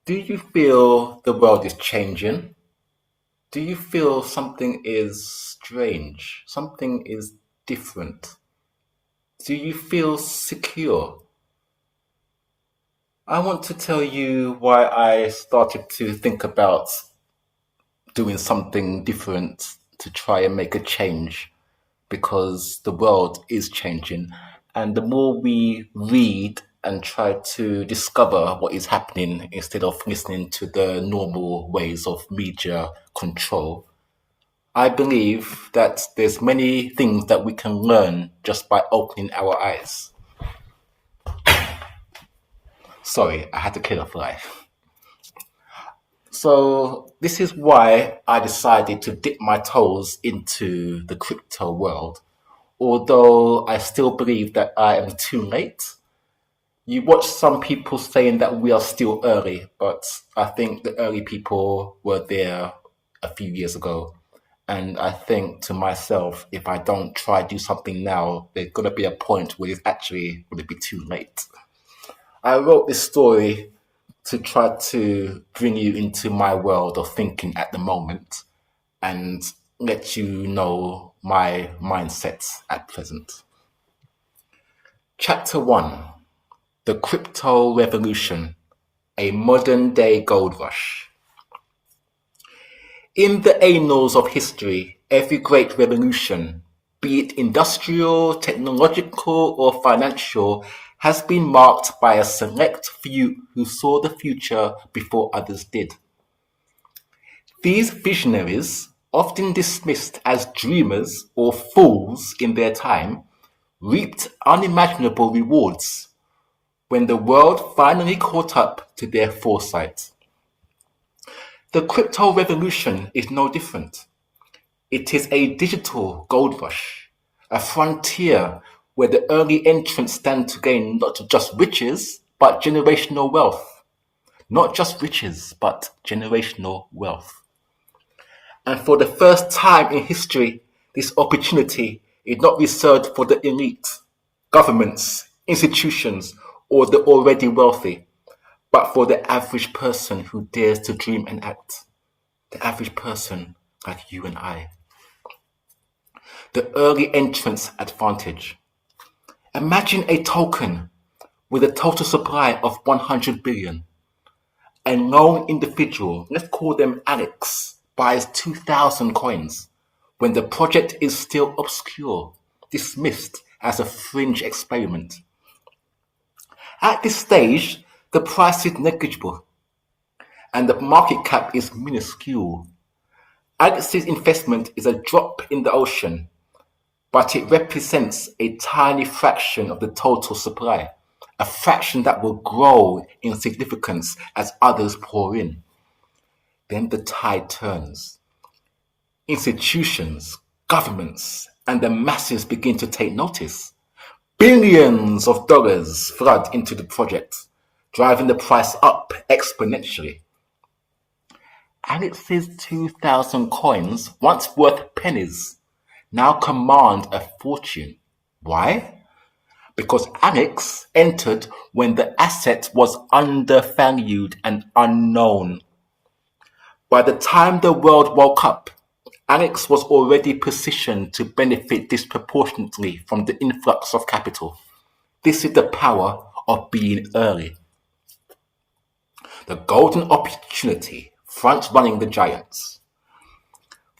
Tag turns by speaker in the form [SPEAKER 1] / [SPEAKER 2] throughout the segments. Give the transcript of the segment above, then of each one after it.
[SPEAKER 1] Do you feel the world is changing? Do you feel something is strange? Something is different? Do you feel secure? I want to tell you why I started to think about doing something different to try and make a change because the world is changing. And the more we read and try to discover what is happening instead of listening to the normal ways of media control, I believe that there's many things that we can learn just by opening our eyes. Sorry, I had to kill a fly. So this is why I decided to dip my toes into the crypto world. Although I still believe that I am too late. You watch some people saying that we are still early, but I think the early people were there a few years ago. And I think to myself, if I don't try do something now, there's gonna be a point where it's actually going to be too late. I wrote this story to try to bring you into my world of thinking at the moment and let you know my mindsets at present. Chapter 1: The Crypto Revolution, a Modern Day Gold Rush. In the annals of history, every great revolution, be it industrial, technological, or financial, has been marked by a select few who saw the future before others did. These visionaries, often dismissed as dreamers or fools in their time, reaped unimaginable rewards when the world finally caught up to their foresight. The crypto revolution is no different. It is a digital gold rush, a frontier where the early entrants stand to gain not just riches, but generational wealth. Not just riches, but generational wealth. And for the first time in history, this opportunity is not reserved for the elite, governments, institutions, or the already wealthy, but for the average person who dares to dream and act. The average person like you and I. The early entrance advantage. Imagine a token with a total supply of 100 billion. A lone individual, let's call them Alex, buys 2,000 coins when the project is still obscure, dismissed as a fringe experiment. At this stage, the price is negligible and the market cap is minuscule. Alex's investment is a drop in the ocean, but it represents a tiny fraction of the total supply, a fraction that will grow in significance as others pour in. Then the tide turns. Institutions, governments, and the masses begin to take notice. Billions of dollars flood into the project, driving the price up exponentially. Alex's 2,000 coins, once worth pennies, now command a fortune. Why? Because Alex entered when the asset was undervalued and unknown. By the time the world woke up, Alex was already positioned to benefit disproportionately from the influx of capital. This is the power of being early. The golden opportunity front-running the giants.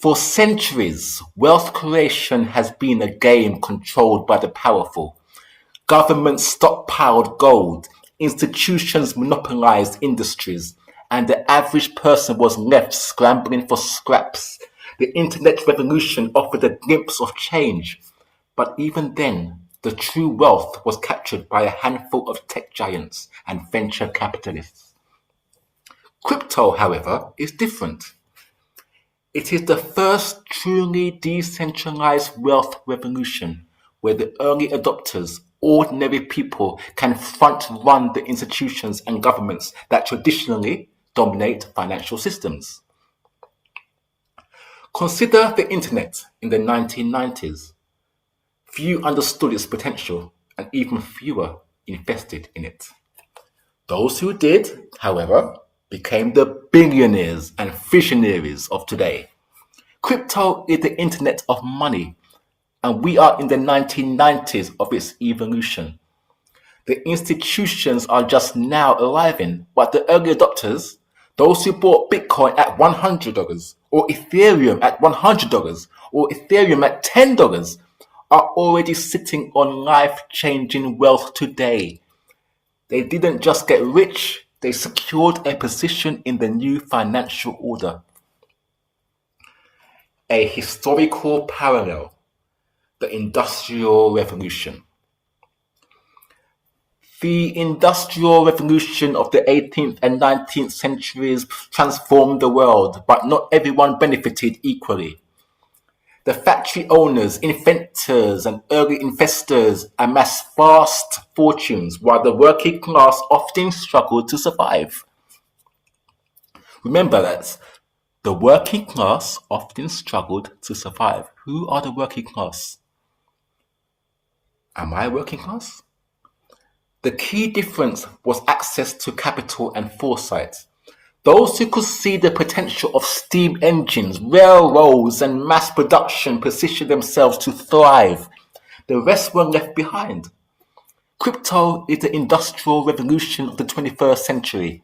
[SPEAKER 1] For centuries, wealth creation has been a game controlled by the powerful. Governments stockpiled gold, institutions monopolized industries, and the average person was left scrambling for scraps. The internet revolution offered a glimpse of change, but even then, the true wealth was captured by a handful of tech giants and venture capitalists. Crypto, however, is different. It is the first truly decentralized wealth revolution where the early adopters, ordinary people, can front run the institutions and governments that traditionally dominate financial systems. Consider the internet in the 1990s. Few understood its potential and even fewer invested in it. Those who did, however, became the billionaires and visionaries of today. Crypto is the internet of money, and we are in the 1990s of its evolution. The institutions are just now arriving, but the early adopters, those who bought Bitcoin at $100 or Ethereum at $100 or Ethereum at $10, are already sitting on life-changing wealth today. They didn't just get rich, they secured a position in the new financial order. A historical parallel, the Industrial Revolution. The Industrial Revolution of the 18th and 19th centuries transformed the world, but not everyone benefited equally. The factory owners, inventors, and early investors amassed vast fortunes, while the working class often struggled to survive. Remember that the working class often struggled to survive. Who are the working class? Am I working class? The key difference was access to capital and foresight. Those who could see the potential of steam engines, railroads, and mass production positioned themselves to thrive. The rest were left behind. Crypto is the industrial revolution of the 21st century.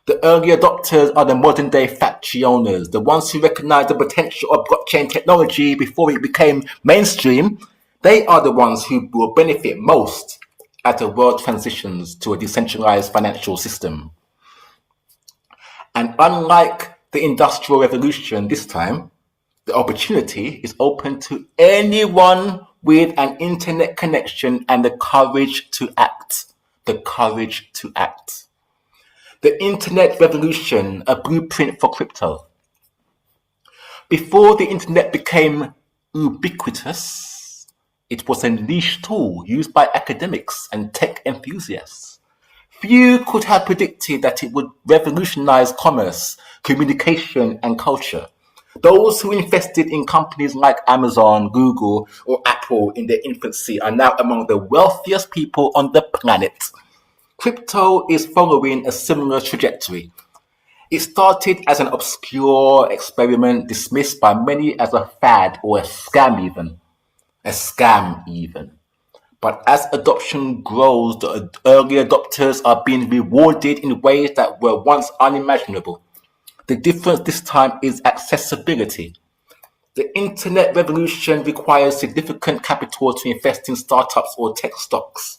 [SPEAKER 1] The early adopters are the modern-day factory owners, the ones who recognized the potential of blockchain technology before it became mainstream. They are the ones who will benefit most as the world transitions to a decentralized financial system. And unlike the Industrial Revolution this time, the opportunity is open to anyone with an internet connection and the courage to act. The courage to act. The Internet Revolution, a blueprint for crypto. Before the internet became ubiquitous, it was a niche tool used by academics and tech enthusiasts. Few could have predicted that it would revolutionize commerce, communication, and culture. Those who invested in companies like Amazon, Google, or Apple in their infancy are now among the wealthiest people on the planet. Crypto is following a similar trajectory. It started as an obscure experiment dismissed by many as a fad or a scam even. A scam even. But as adoption grows, the early adopters are being rewarded in ways that were once unimaginable. The difference this time is accessibility. The internet revolution requires significant capital to invest in startups or tech stocks.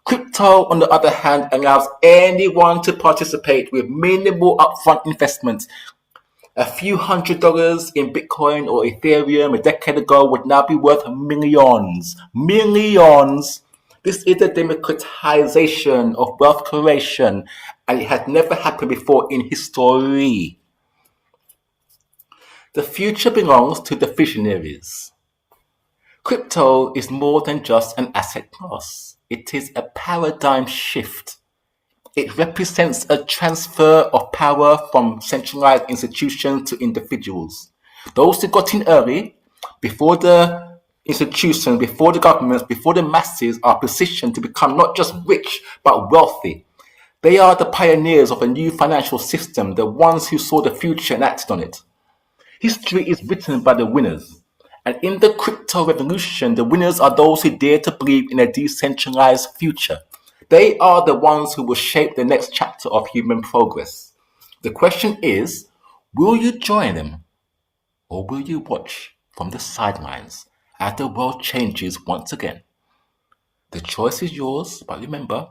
[SPEAKER 1] Crypto, on the other hand, allows anyone to participate with minimal upfront investment. A few $100s in Bitcoin or Ethereum a decade ago would now be worth millions. Millions! This is the democratization of wealth creation, and it has never happened before in history. The future belongs to the visionaries. Crypto is more than just an asset class. It is a paradigm shift. It represents a transfer of power from centralized institutions to individuals. Those who got in early, before the institutions, before the governments, before the masses, are positioned to become not just rich, but wealthy. They are the pioneers of a new financial system, the ones who saw the future and acted on it. History is written by the winners. And in the crypto revolution, the winners are those who dare to believe in a decentralized future. They are the ones who will shape the next chapter of human progress. The question is, will you join them? Or will you watch from the sidelines as the world changes once again? The choice is yours, but remember,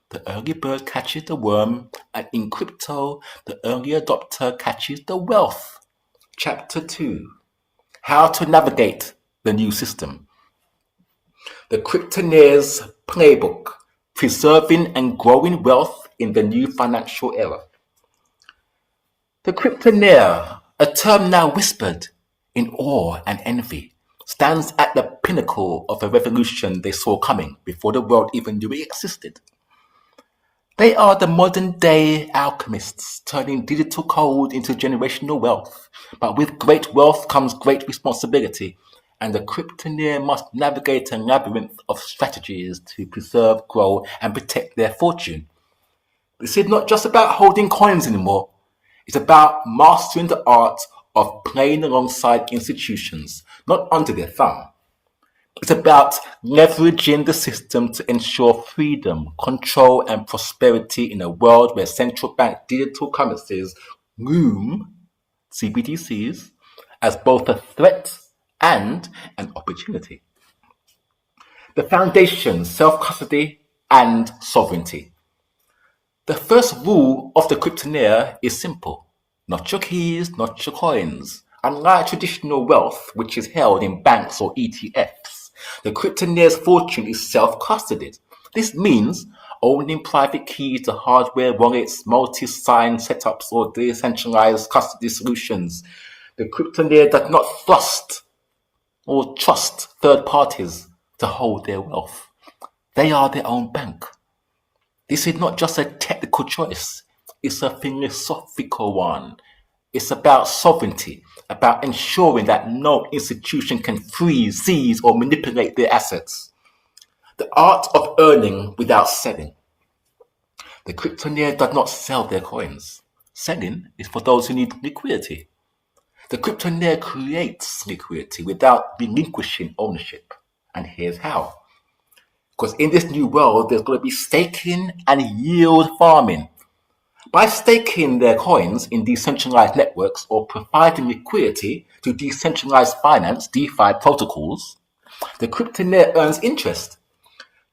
[SPEAKER 1] the early bird catches the worm, and in crypto, the early adopter catches the wealth. Chapter 2. How to navigate the new system. The Cryptoneer's Playbook. Preserving and growing wealth in the new financial era. The Cryptoneer, a term now whispered in awe and envy, stands at the pinnacle of a revolution they saw coming before the world even knew it existed. They are the modern-day alchemists, turning digital code into generational wealth. But with great wealth comes great responsibility, and the Cryptoneer must navigate a labyrinth of strategies to preserve, grow, and protect their fortune. This is not just about holding coins anymore. It's about mastering the art of playing alongside institutions, not under their thumb. It's about leveraging the system to ensure freedom, control, and prosperity in a world where central bank digital currencies loom, CBDCs, as both a threat and an opportunity. The foundation, self-custody, and sovereignty. The first rule of the cryptoneer is simple. Not your keys, not your coins. Unlike traditional wealth, which is held in banks or ETFs, the cryptoneer's fortune is self-custodied. This means owning private keys to hardware wallets, multi-sign setups, or decentralized custody solutions. The cryptoneer does not thrust or trust third parties to hold their wealth. They are their own bank. This is not just a technical choice, it's a philosophical one. It's about sovereignty, about ensuring that no institution can freeze, seize, or manipulate their assets. The art of earning without selling. The cryptoneer does not sell their coins. Selling is for those who need liquidity. The cryptoneer creates liquidity without relinquishing ownership. And here's how. Because in this new world, there's going to be staking and yield farming. By staking their coins in decentralized networks or providing liquidity to decentralized finance, DeFi protocols, the cryptoneer earns interest.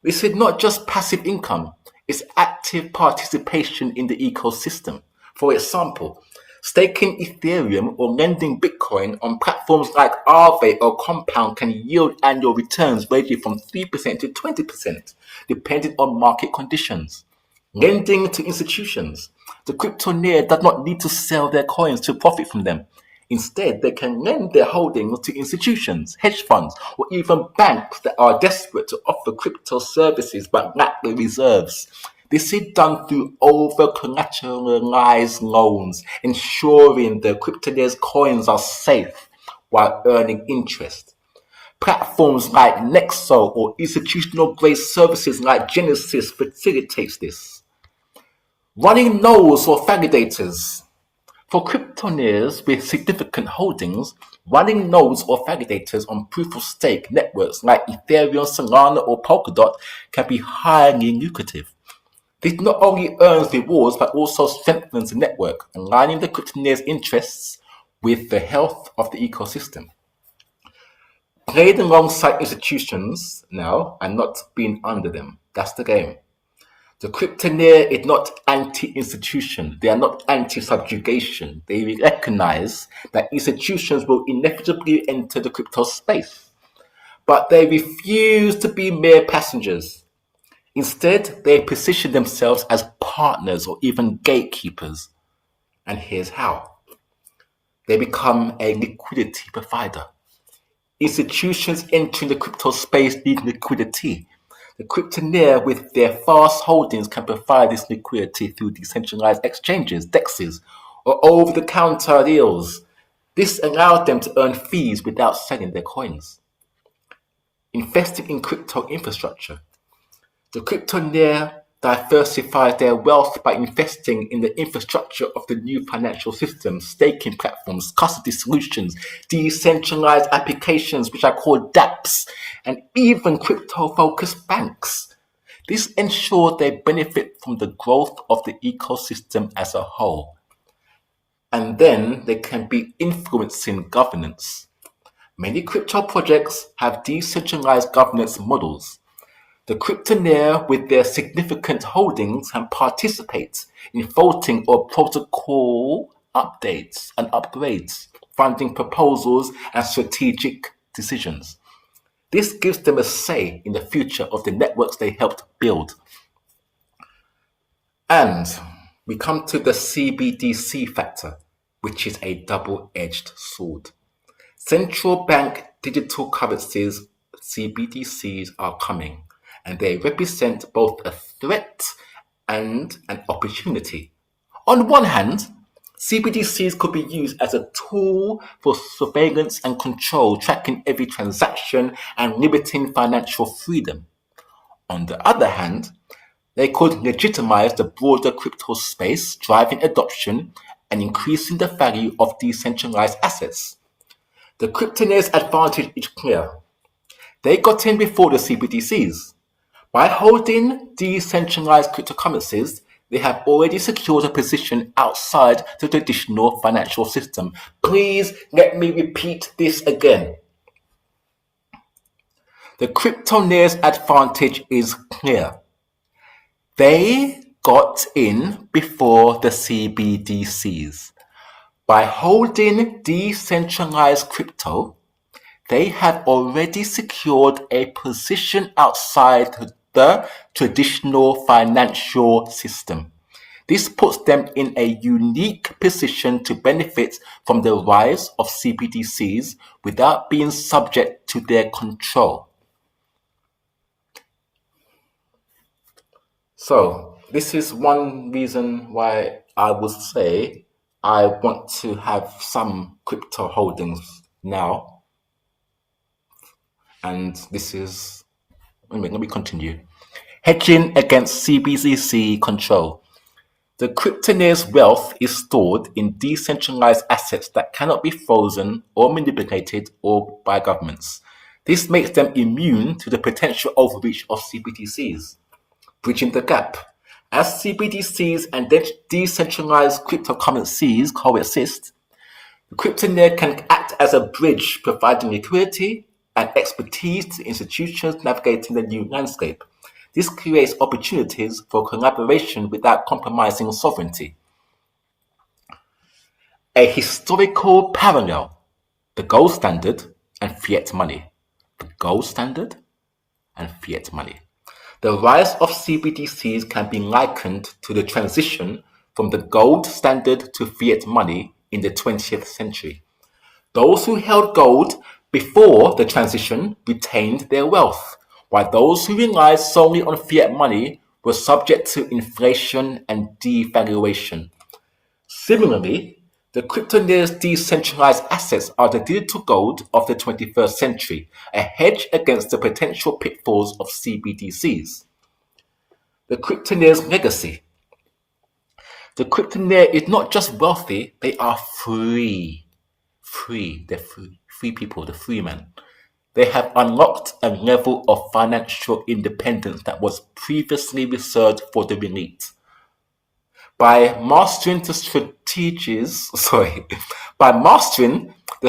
[SPEAKER 1] This is not just passive income, it's active participation in the ecosystem. For example, staking Ethereum or lending Bitcoin on platforms like Aave or Compound can yield annual returns ranging from 3% to 20%, depending on market conditions. Lending to institutions. The cryptoneer does not need to sell their coins to profit from them. Instead, they can lend their holdings to institutions, hedge funds, or even banks that are desperate to offer crypto services but lack the reserves. This is done through over-collateralized loans, ensuring the cryptoneer's coins are safe while earning interest. Platforms like Nexo or institutional-grade services like Genesis facilitates this. Running nodes or validators. For cryptoneers with significant holdings, running nodes or validators on proof-of-stake networks like Ethereum, Solana, or Polkadot can be highly lucrative. This not only earns rewards but also strengthens the network, aligning the cryptoneer's interests with the health of the ecosystem. Playing alongside institutions now and not being under them. That's the game. The cryptoneer is not anti-institution. They are not anti-subjugation. They recognize that institutions will inevitably enter the crypto space, but they refuse to be mere passengers. Instead, they position themselves as partners or even gatekeepers. And here's how. They become a liquidity provider. Institutions entering the crypto space need liquidity. The cryptoneer with their fast holdings can provide this liquidity through decentralized exchanges, DEXs, or over-the-counter deals. This allows them to earn fees without selling their coins. Investing in crypto infrastructure. The cryptoneer diversifies their wealth by investing in the infrastructure of the new financial system, staking platforms, custody solutions, decentralized applications, which are called dApps, and even crypto-focused banks. This ensures they benefit from the growth of the ecosystem as a whole. And then they can be influencing governance. Many crypto projects have decentralized governance models. The cryptoneer with their significant holdings can participate in voting or protocol updates and upgrades, funding proposals and strategic decisions. This gives them a say in the future of the networks they helped build. And we come to the CBDC factor, which is a double-edged sword. Central bank digital currencies, CBDCs, are coming, and they represent both a threat and an opportunity. On one hand, CBDCs could be used as a tool for surveillance and control, tracking every transaction and limiting financial freedom. On the other hand, They could legitimize the broader crypto space, driving adoption and increasing the value of decentralized assets. The cryptonaires' advantage is clear. They got in before the CBDCs. By holding decentralized cryptocurrencies, they have already secured a position outside the traditional financial system. Please let me repeat this again. The cryptonaires' advantage is clear. They got in before the CBDCs. By holding decentralized crypto, they have already secured a position outside the traditional financial system. This puts them in a unique position to benefit from the rise of CBDCs without being subject to their control. So, this is one reason why I would say I want to have some crypto holdings now. And this is, let me continue. Hedging against CBDC control. The cryptonaires' wealth is stored in decentralized assets that cannot be frozen or manipulated or by governments. This makes them immune to the potential overreach of CBDCs. Bridging the gap. As CBDCs and decentralized cryptocurrencies coexist, the cryptonaire can act as a bridge, providing liquidity and expertise to institutions navigating the new landscape. This creates opportunities for collaboration without compromising sovereignty. A historical parallel: the gold standard and fiat money. The gold standard and fiat money. The rise of CBDCs can be likened to the transition from the gold standard to fiat money in the 20th century. Those who held gold before the transition retained their wealth, while those who relied solely on fiat money were subject to inflation and devaluation. Similarly, the cryptonaires' decentralized assets are the digital gold of the 21st century, a hedge against the potential pitfalls of CBDCs. The cryptonaires' legacy. The cryptonaire is not just wealthy, they are free. They're free. Free people, the free men. They have unlocked a level of financial independence that was previously reserved for the elite. By mastering the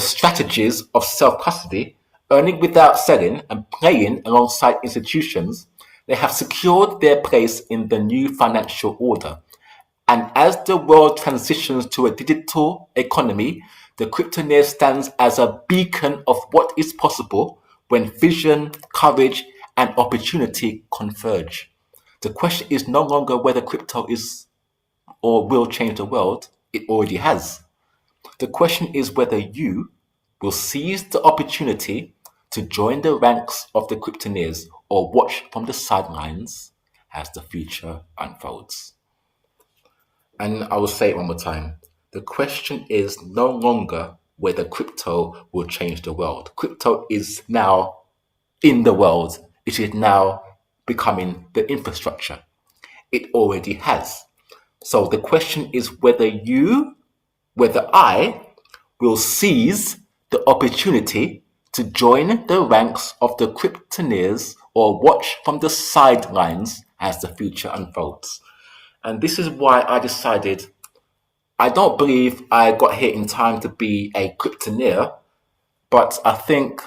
[SPEAKER 1] strategies of self-custody, earning without selling, and playing alongside institutions, they have secured their place in the new financial order. And as the world transitions to a digital economy, the cryptonaire stands as a beacon of what is possible when vision, courage, and opportunity converge. The question is no longer whether crypto is or will change the world. It already has. The question is whether you will seize the opportunity to join the ranks of the cryptonaires or watch from the sidelines as the future unfolds. And I will say it one more time. The question is no longer whether crypto will change the world. Crypto is now in the world. It is now becoming the infrastructure. It already has. So the question is whether I will seize the opportunity to join the ranks of the cryptonaires or watch from the sidelines as the future unfolds. And this is why I decided I don't believe I got here in time to be a cryptonaire, but I think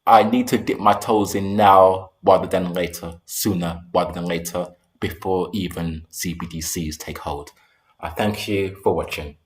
[SPEAKER 1] I need to dip my toes in now rather than later, sooner rather than later, before even CBDCs take hold. I thank you for watching.